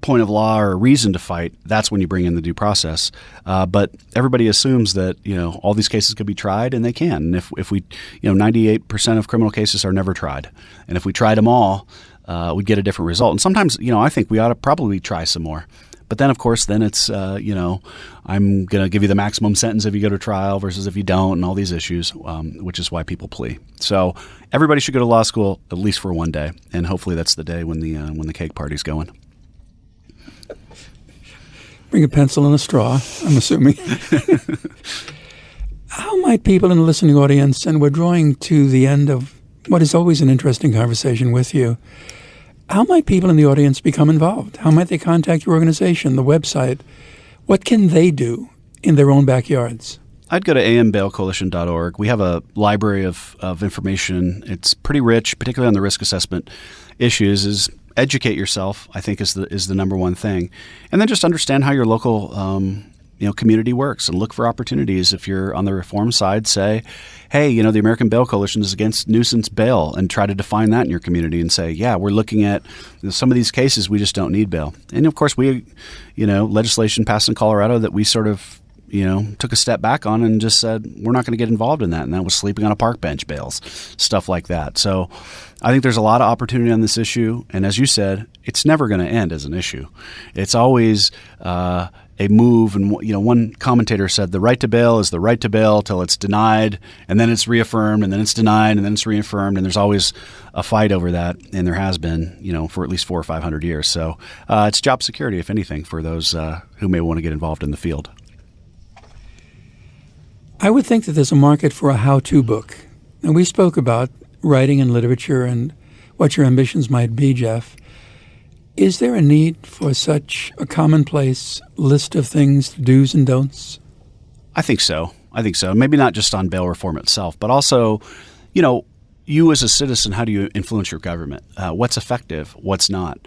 Speaker 2: point of law or a reason to fight, that's when you bring in the due process. But everybody assumes that, all these cases could be tried, and they can. And if we, 98% of criminal cases are never tried. And if we tried them all, we'd get a different result. And sometimes, I think we ought to probably try some more. But then, of course, it's, I'm going to give you the maximum sentence if you go to trial versus if you don't, and all these issues, which is why people plea. So everybody should go to law school at least for one day. And hopefully that's the day when the cake party's going.
Speaker 1: Bring a pencil and a straw, I'm assuming. How might people in the listening audience, and we're drawing to the end of what is always an interesting conversation with you, how might people in the audience become involved? How might they contact your organization, the website? What can they do in their own backyards?
Speaker 2: I'd go to ambailcoalition.org. We have a library of information. It's pretty rich, particularly on the risk assessment issues. Is educate yourself, I think, is the number one thing. And then just understand how your local community works and look for opportunities. If you're on the reform side, say, hey, the American Bail Coalition is against nuisance bail, and try to define that in your community and say, yeah, we're looking at some of these cases, we just don't need bail. And of course, we, legislation passed in Colorado that we sort of took a step back on and just said, we're not going to get involved in that. And that was sleeping on a park bench bails, stuff like that. So I think there's a lot of opportunity on this issue. And as you said, it's never going to end as an issue. It's always a move. And, one commentator said the right to bail is the right to bail till it's denied, and then it's reaffirmed, and then it's denied, and then it's reaffirmed. And there's always a fight over that. And there has been, for at least 400 or 500 years. So it's job security, if anything, for those who may want to get involved in the field.
Speaker 1: I would think that there's a market for a how-to book. And we spoke about writing and literature and what your ambitions might be, Jeff. Is there a need for such a commonplace list of things, do's and don'ts?
Speaker 2: I think so. Maybe not just on bail reform itself, but also, you as a citizen, how do you influence your government? What's effective? What's not?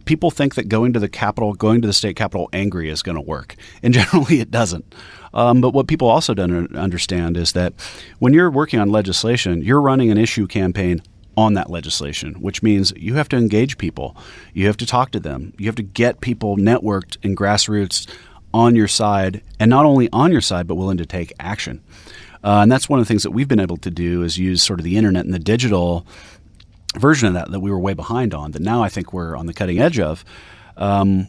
Speaker 2: People think that going to the state capitol angry is going to work. And generally it doesn't. But what people also don't understand is that when you're working on legislation, you're running an issue campaign on that legislation, which means you have to engage people. You have to talk to them. You have to get people networked and grassroots on your side, and not only on your side, but willing to take action. And that's one of the things that we've been able to do is use sort of the internet and the digital version of that we were way behind on, that now I think we're on the cutting edge of,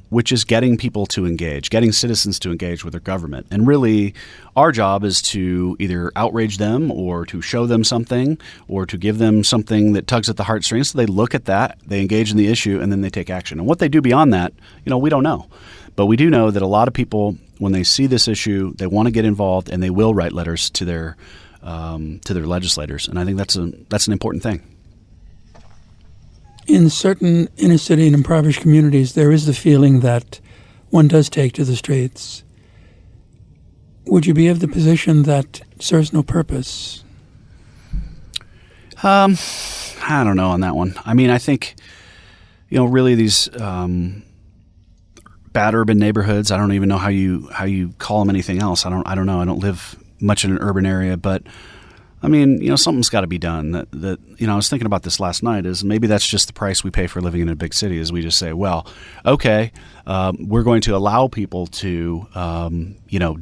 Speaker 2: which is getting people to engage, getting citizens to engage with their government. And really, our job is to either outrage them or to show them something or to give them something that tugs at the heartstrings. So they look at that, they engage in the issue, and then they take action. And what they do beyond that, we don't know. But we do know that a lot of people, when they see this issue, they want to get involved, and they will write letters to their legislators. And I think that's an important thing.
Speaker 1: In certain inner city and impoverished communities, there is the feeling that one does take to the streets. Would you be of the position that serves no purpose?
Speaker 2: I don't know on that one. I mean, I think, really these bad urban neighborhoods, I don't even know how you call them anything else. I don't know. I don't live much in an urban area, but I mean, something's got to be done. That I was thinking about this last night. Is maybe that's just the price we pay for living in a big city. Is we just say, well, okay, we're going to allow people to,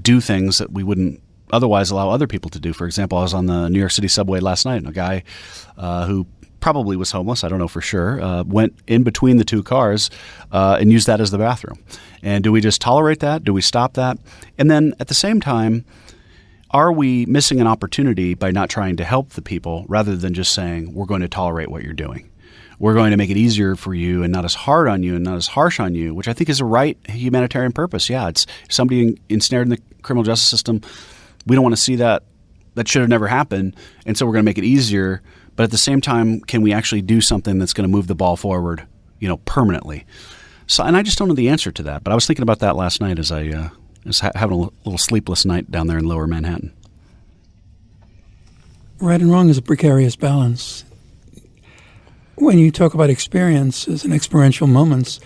Speaker 2: do things that we wouldn't otherwise allow other people to do. For example, I was on the New York City subway last night, and a guy who probably was homeless, I don't know for sure, went in between the two cars and used that as the bathroom. And do we just tolerate that? Do we stop that? And then at the same time, are we missing an opportunity by not trying to help the people rather than just saying, we're going to tolerate what you're doing? We're going to make it easier for you and not as hard on you and not as harsh on you, which I think is a right humanitarian purpose. Yeah, it's somebody ensnared in the criminal justice system. We don't want to see that. That should have never happened. And so we're going to make it easier. But at the same time, can we actually do something that's going to move the ball forward, permanently? So, and I just don't know the answer to that. But I was thinking about that last night as I was having a little sleepless night down there in lower Manhattan.
Speaker 1: Right and wrong is a precarious balance. When you talk about experiences and experiential moments,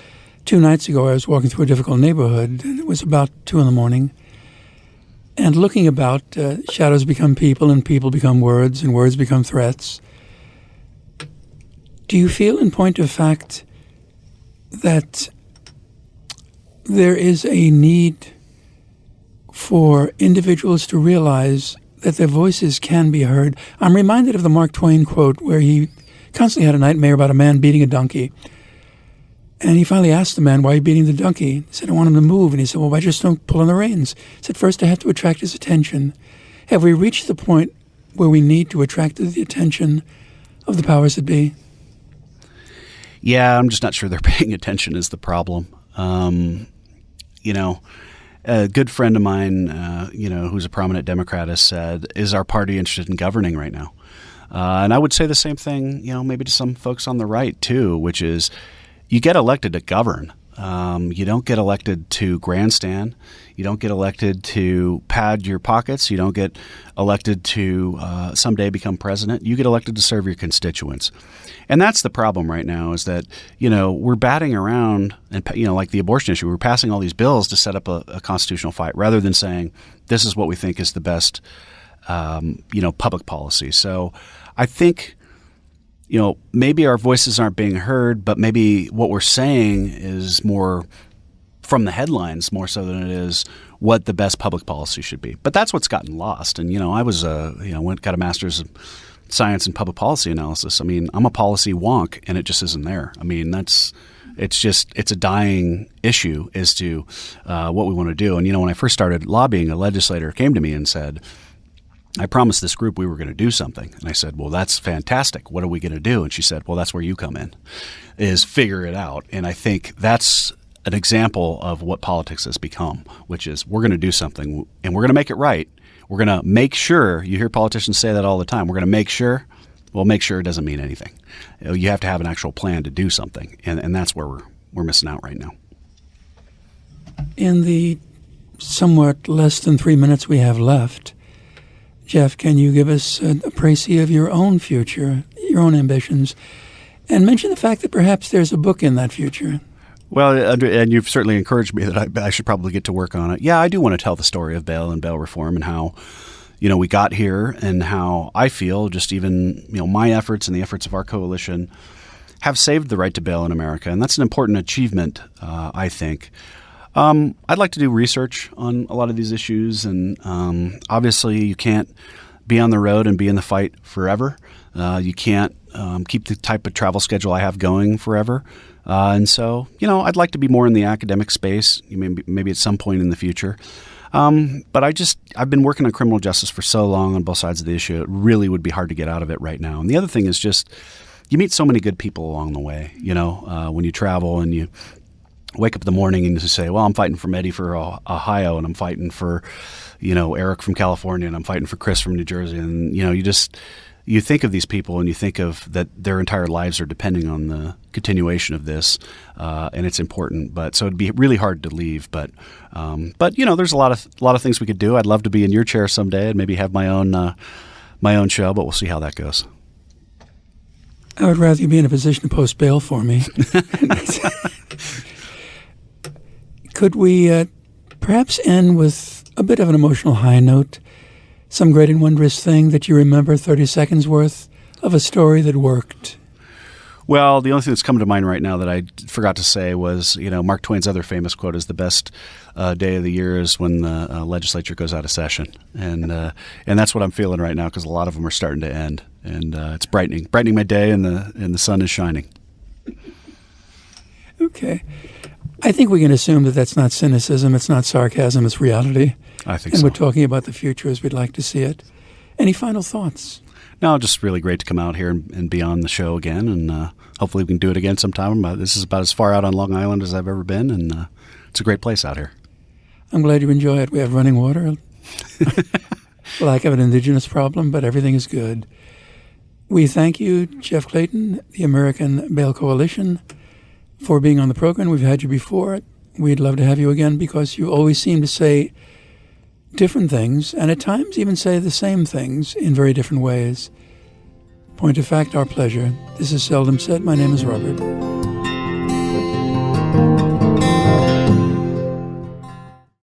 Speaker 1: 2 nights ago I was walking through a difficult neighborhood, and it was about 2 a.m. And looking about, shadows become people, and people become words, and words become threats. Do you feel, in point of fact, that there is a need for individuals to realize that their voices can be heard? I'm reminded of the Mark Twain quote where he constantly had a nightmare about a man beating a donkey. And he finally asked the man, why are you beating the donkey? He said, I want him to move. And he said, well, why just don't pull on the reins? He said, first I have to attract his attention. Have we reached the point where we need to attract the attention of the powers that be? Yeah,
Speaker 2: I'm just not sure they're paying attention is the problem. a good friend of mine, who's a prominent Democrat, has said, "Is our party interested in governing right now?" And I would say the same thing, maybe to some folks on the right too, which is you get elected to govern. You don't get elected to grandstand. You don't get elected to pad your pockets. You don't get elected to someday become president. You get elected to serve your constituents. And that's the problem right now is that, we're batting around and, like the abortion issue, we're passing all these bills to set up a constitutional fight rather than saying this is what we think is the best, public policy. So I think maybe our voices aren't being heard, but maybe what we're saying is more from the headlines more so than it is what the best public policy should be. But that's what's gotten lost. And, I was, got a master's of science and public policy analysis. I mean, I'm a policy wonk and it just isn't there. I mean, it's a dying issue as to what we want to do. And, when I first started lobbying, a legislator came to me and said, I promised this group we were going to do something. And I said, well, that's fantastic. What are we going to do? And she said, well, that's where you come in, is figure it out. And I think that's an example of what politics has become, which is we're going to do something and we're going to make it right. We're going to make sure, you hear politicians say that all the time, we're going to make sure. Well, make sure doesn't mean anything. You have to have an actual plan to do something. And that's where we're missing out right now.
Speaker 1: In the somewhat less than 3 minutes we have left, Jeff, can you give us a précis of your own future, your own ambitions, and mention the fact that perhaps there's a book in that future?
Speaker 2: Well, and you've certainly encouraged me that I should probably get to work on it. Yeah, I do want to tell the story of bail and bail reform and how, we got here and how I feel just even, my efforts and the efforts of our coalition have saved the right to bail in America. And that's an important achievement, I think. I'd like to do research on a lot of these issues, and obviously you can't be on the road and be in the fight forever. You can't keep the type of travel schedule I have going forever. And so, I'd like to be more in the academic space, maybe at some point in the future. But I've been working on criminal justice for so long on both sides of the issue, it really would be hard to get out of it right now. And the other thing is just you meet so many good people along the way, when you travel and you wake up in the morning and you say, well, I'm fighting for Eddie for Ohio, and I'm fighting for, Eric from California, and I'm fighting for Chris from New Jersey. And, you think of these people and you think of that their entire lives are depending on the continuation of this, and it's important. But so it'd be really hard to leave. But there's a lot of things we could do. I'd love to be in your chair someday and maybe have my own show, but we'll see how that goes.
Speaker 1: I would rather you be in a position to post bail for me. Could we perhaps end with a bit of an emotional high note? Some great and wondrous thing that you remember, 30 seconds worth of a story that worked?
Speaker 2: Well, the only thing that's coming to mind right now that I forgot to say was, Mark Twain's other famous quote is the best day of the year is when the legislature goes out of session. And that's what I'm feeling right now because a lot of them are starting to end. And it's brightening my day and the sun is shining.
Speaker 1: Okay. I think we can assume that that's not cynicism, it's not sarcasm, it's reality.
Speaker 2: I think
Speaker 1: and
Speaker 2: so.
Speaker 1: And we're talking about the future as we'd like to see it. Any final thoughts?
Speaker 2: No, just really great to come out here and be on the show again, and hopefully we can do it again sometime. This is about as far out on Long Island as I've ever been, and it's a great place out here.
Speaker 1: I'm glad you enjoy it. We have running water, lack of an indigenous problem, but everything is good. We thank you, Jeff Clayton, the American Bail Coalition, for being on the program. We've had you before. We'd love to have you again because you always seem to say different things and at times even say the same things in very different ways. Point of fact, our pleasure. This is Seldom Said. My name is Robert.